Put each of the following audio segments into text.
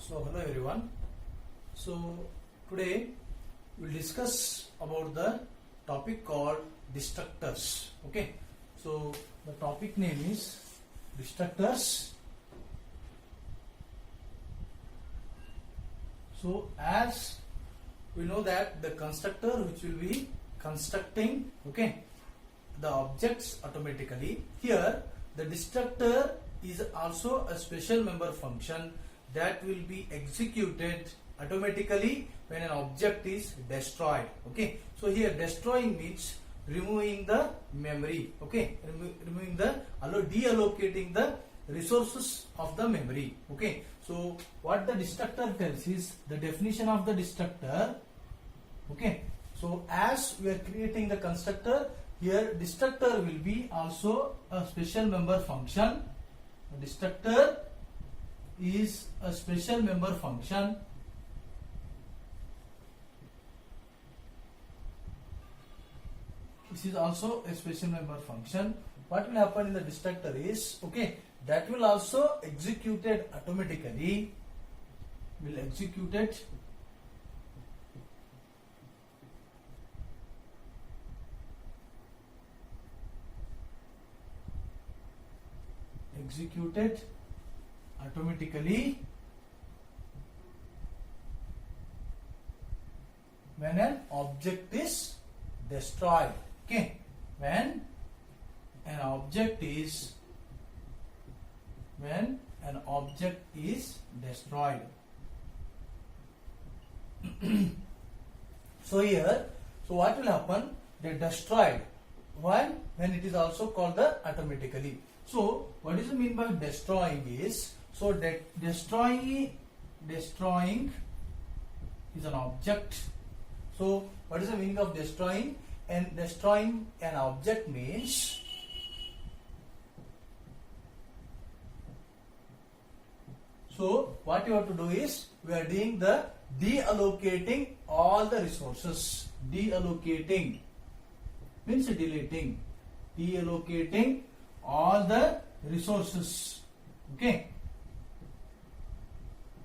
So hello everyone. So today we'll discuss about the topic called destructors. Okay. So the topic name is destructors. So as we know that the constructor which will be constructing the objects automatically, here the destructor is also a special member function that will be executed automatically when an object is destroyed. Okay, so here destroying means removing the memory. Okay, removing the deallocating the resources of the memory. Okay, so what the destructor tells is the definition of the destructor. Okay, so as we are creating the constructor, here destructor will be also a special member function. The destructor is a special member function this is also a special member function. What will happen in the destructor is that will also executed automatically, will executed automatically when an object is destroyed. Okay, when an object is destroyed. So here, so what will happen? They destroyed when it is also called the automatically. So what is the mean by destroying is, so that destroying is an object. So what is the meaning of destroying? And destroying an object means so what you have to do is we are doing the deallocating all the resources. Deallocating means deleting. Deallocating all the resources. Okay,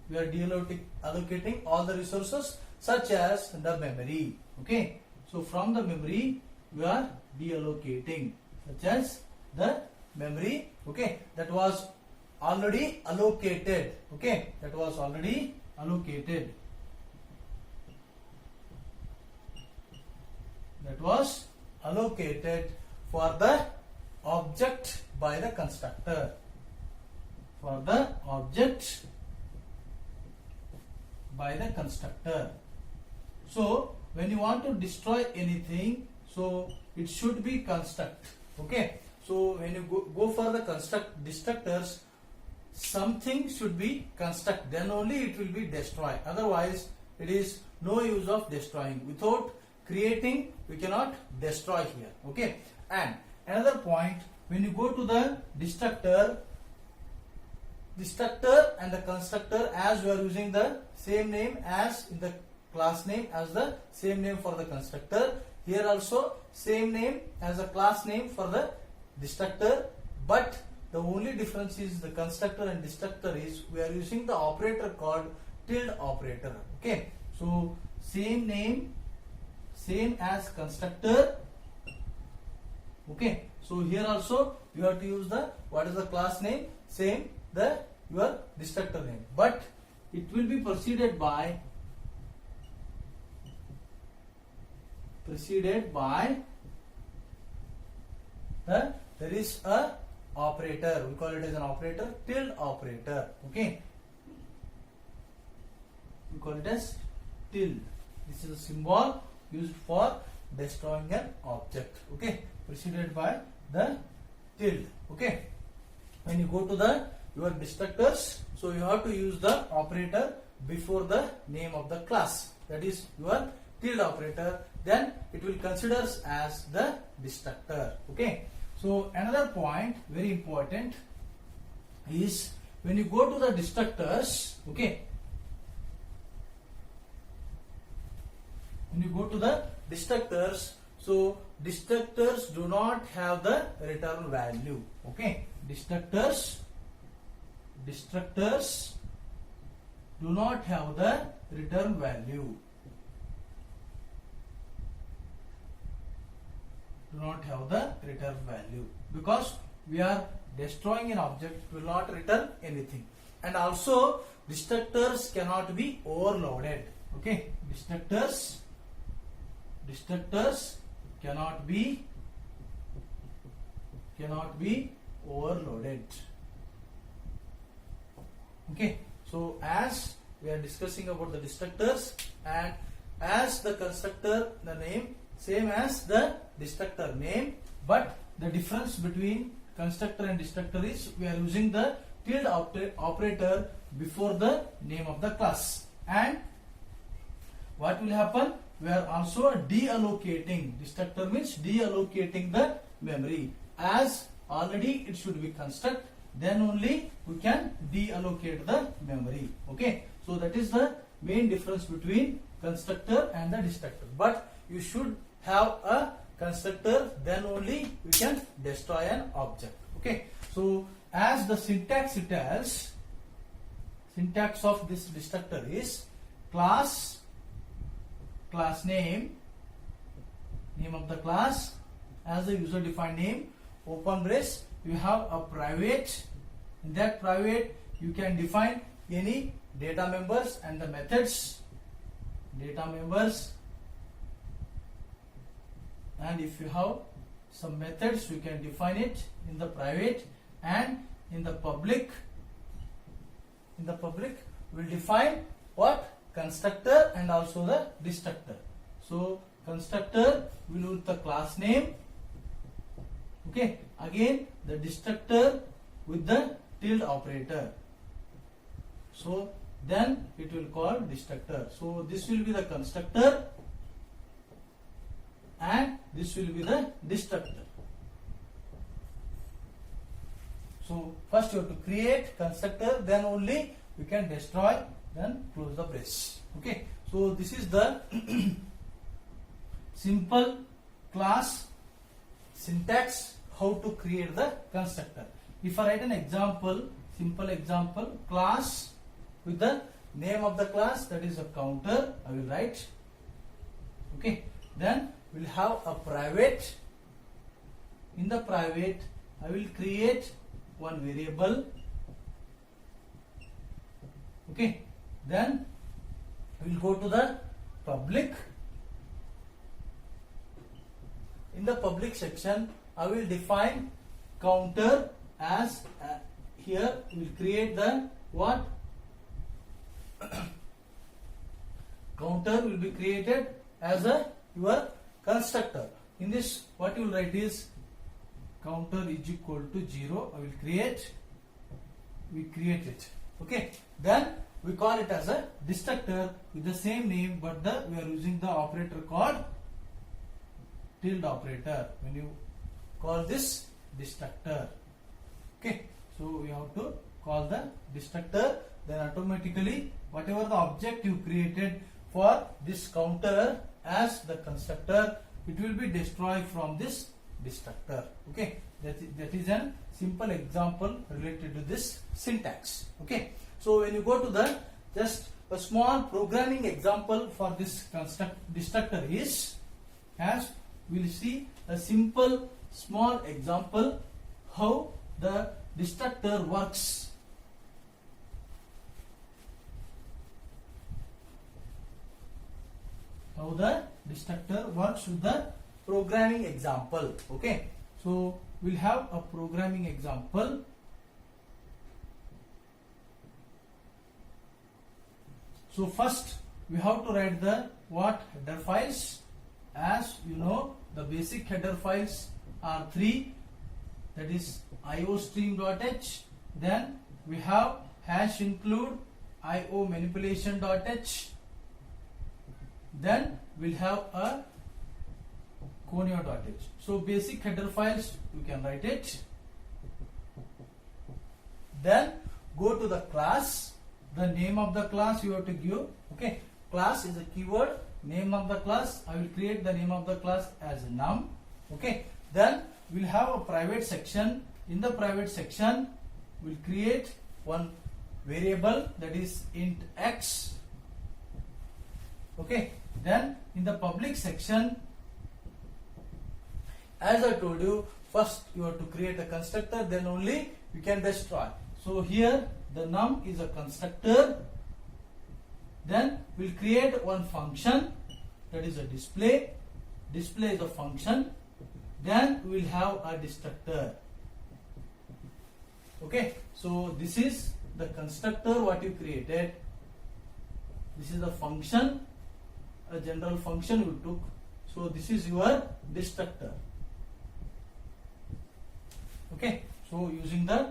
we are allocating all the resources such as the memory. Okay, so from the memory we are deallocating such as the memory. Okay, that was already allocated. Okay, that was already allocated. That was allocated for the object by the constructor. For the object by the constructor. So when you want to destroy anything, so it should be construct. Okay, so when you go for the destructors, something should be construct, then only it will be destroy. Otherwise it is no use of destroying. Without creating we cannot destroy here. Okay, and another point, when you go to the destructor and the constructor, as we are using the same name as in the class name as the same name for the constructor, here also same name as a class name for the destructor, but the only difference is the constructor and destructor is we are using the operator called tilde operator. Okay, so same name, same as constructor. Okay, so here also you have to use the what is the class name, same the your destructor name, but it will be preceded by there is a operator, we call it as an operator, tilde operator. Okay, we call it as tilde. This is a symbol used for destroying an object. Okay, preceded by the tilde. Okay, when you go to your destructors, so you have to use the operator before the name of the class, that is your tilde operator, then it will consider as the destructor. Okay, so another point very important is when you go to the destructors. Okay, when you go to the destructors, so destructors do not have the return value. Okay, destructors do not have the return value. Do not have the return value because we are destroying an object, it will not return anything. And also destructors cannot be overloaded. Okay, destructors cannot be overloaded. Okay, so as we are discussing about the destructors, and as the constructor, the name same as the destructor name, but the difference between constructor and destructor is we are using the tilde operator before the name of the class. And what will happen? We are also deallocating. Destructor means deallocating the memory. As already it should be construct, then only we can deallocate the memory. Okay, so that is the main difference between constructor and the destructor. But you should have a constructor, then only we can destroy an object. Okay, so as the syntax it has, syntax of this destructor is class name of the class as the user defined name, open brace, you have a private. In that private you can define any data members and the methods, data members, and if you have some methods you can define it in the private. And in the public we will define what? Constructor and also the destructor. So constructor will use the class name. Okay, again the destructor with the tilde operator. So then it will call destructor. So this will be the constructor and this will be the destructor. So first you have to create constructor, then only we can destroy, then close the brace. Okay, so this is the simple class syntax how to create the constructor. If I write an example, simple example, class with the name of the class, that is a counter, I will write. Okay, then we will have a private. In the private I will create one variable. Okay, then we will go to the public. In the public section I will define counter as here we will create the what? Counter will be created as a your constructor. In this what you will write is counter is equal to 0. I will create, we create it. Okay, then we call it as a destructor with the same name, but we are using the operator called tilde operator when you call this destructor. Okay, so we have to call the destructor, then automatically whatever the object you created for this counter as the constructor, it will be destroyed from this destructor. Okay, that is a simple example related to this syntax. Okay, so when you go to the just a small programming example for this destructor is, as we will see a simple small example how the destructor works. How the destructor works with the programming example. Okay, so we'll have a programming example. So first we have to write the what? Header files. As you know, the basic header files are 3, that is iostream.h, then we have hash include io manipulation.h, then we'll have a conio.h. So basic header files you can write it. Then go to the class, the name of the class you have to give. Okay, class is a keyword, name of the class, I will create the name of the class as num. Okay, then we'll have a private section. In the private section we'll create one variable, that is int x. Okay, then in the public section, as I told you, first you have to create a constructor, then only you can destroy. So here the num is a constructor, then we'll create one function, that is a display. Display is a function, then we will have a destructor. Okay, so this is the constructor what you created. This is the function, a general function you took. So this is your destructor. Okay, so using the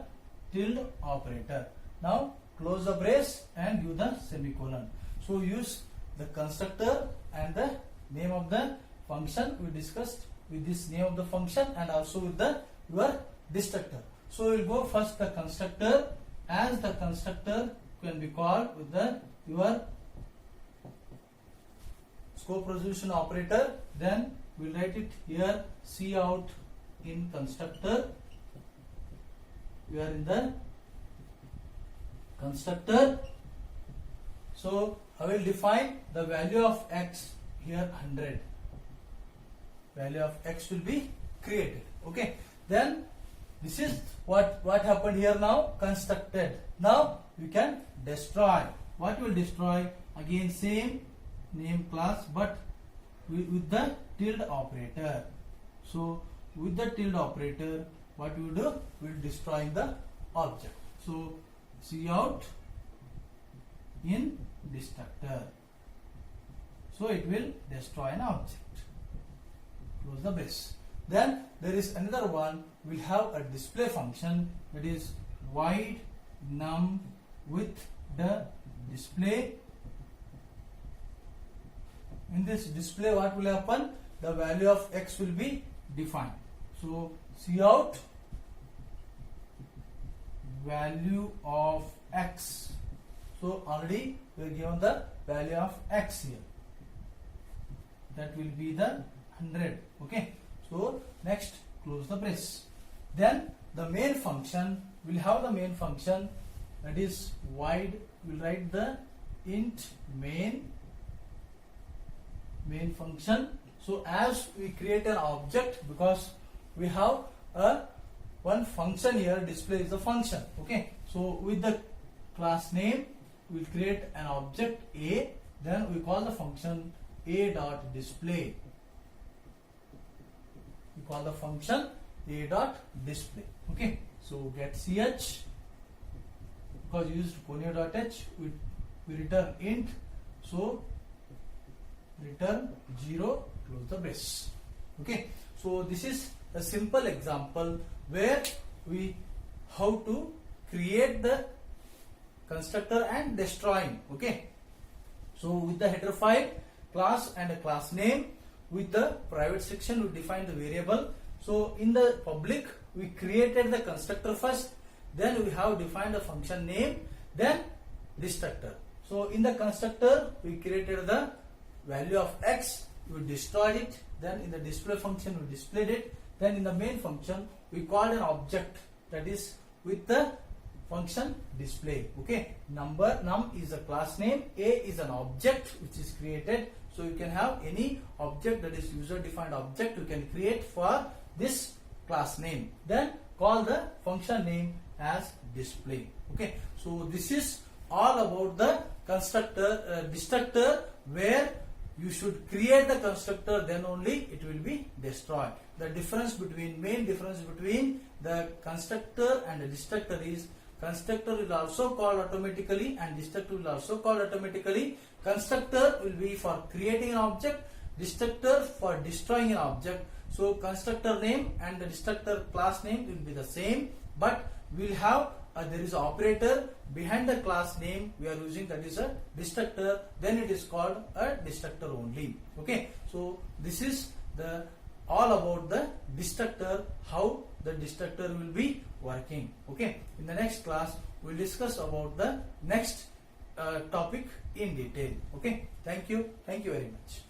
tilde operator. Now close the brace and use the semicolon. So use the constructor and the name of the function we discussed with this name of the function, and also with the your destructor. So we'll go first the constructor, as the constructor can be called with the your scope resolution operator. Then we'll write it here, cout in constructor. We are in the constructor. So I will define the value of x here 100. Value of x will be created. Okay, then this is what happened here now, constructed. Now you can destroy. What will destroy? Again same name class, but with the tilde operator. So with the tilde operator, what we will do? We will destroy the object. So cout in destructor. So it will destroy an object. Close the brace. Then there is another one. We'll have a display function, that is void num with the display. In this display, what will happen? The value of x will be defined. So cout value of x. So already we are given the value of x here. That will be the 100. Okay. So next, close the brace. Then the main function, will have the main function, that is void. We'll write the int main function. So as we create an object, because we have a one function here, display is a function. Okay, so with the class name we'll create an object a, then we call the function a dot display. We call the function a dot display. Okay, so get ch, because we used conio dot h, we return int, so return 0, close the brace. Okay, so this is a simple example where we how to create the constructor and destroying. Okay, so with the header file, class and a class name, with the private section we define the variable. So in the public we created the constructor first, then we have defined the function name, then destructor. So in the constructor we created the value of x, we destroyed it, then in the display function we displayed it, then in the main function we called an object, that is with the function display. Okay, num is a class name, a is an object which is created. So you can have any object, that is user defined object, you can create for this class name, then call the function name as display. Okay, so this is all about the constructor destructor, where you should create the constructor, then only it will be destroyed. The main difference between the constructor and the destructor is, constructor will also call automatically and destructor will also call automatically. Constructor will be for creating an object, destructor for destroying an object. So constructor name and the destructor class name will be the same, but we will have there is an operator behind the class name we are using, that is a destructor, then it is called a destructor only. Okay, so this is the all about the destructor, how the destructor will be working. Okay, in the next class we will discuss about the next topic in detail. Okay, thank you very much.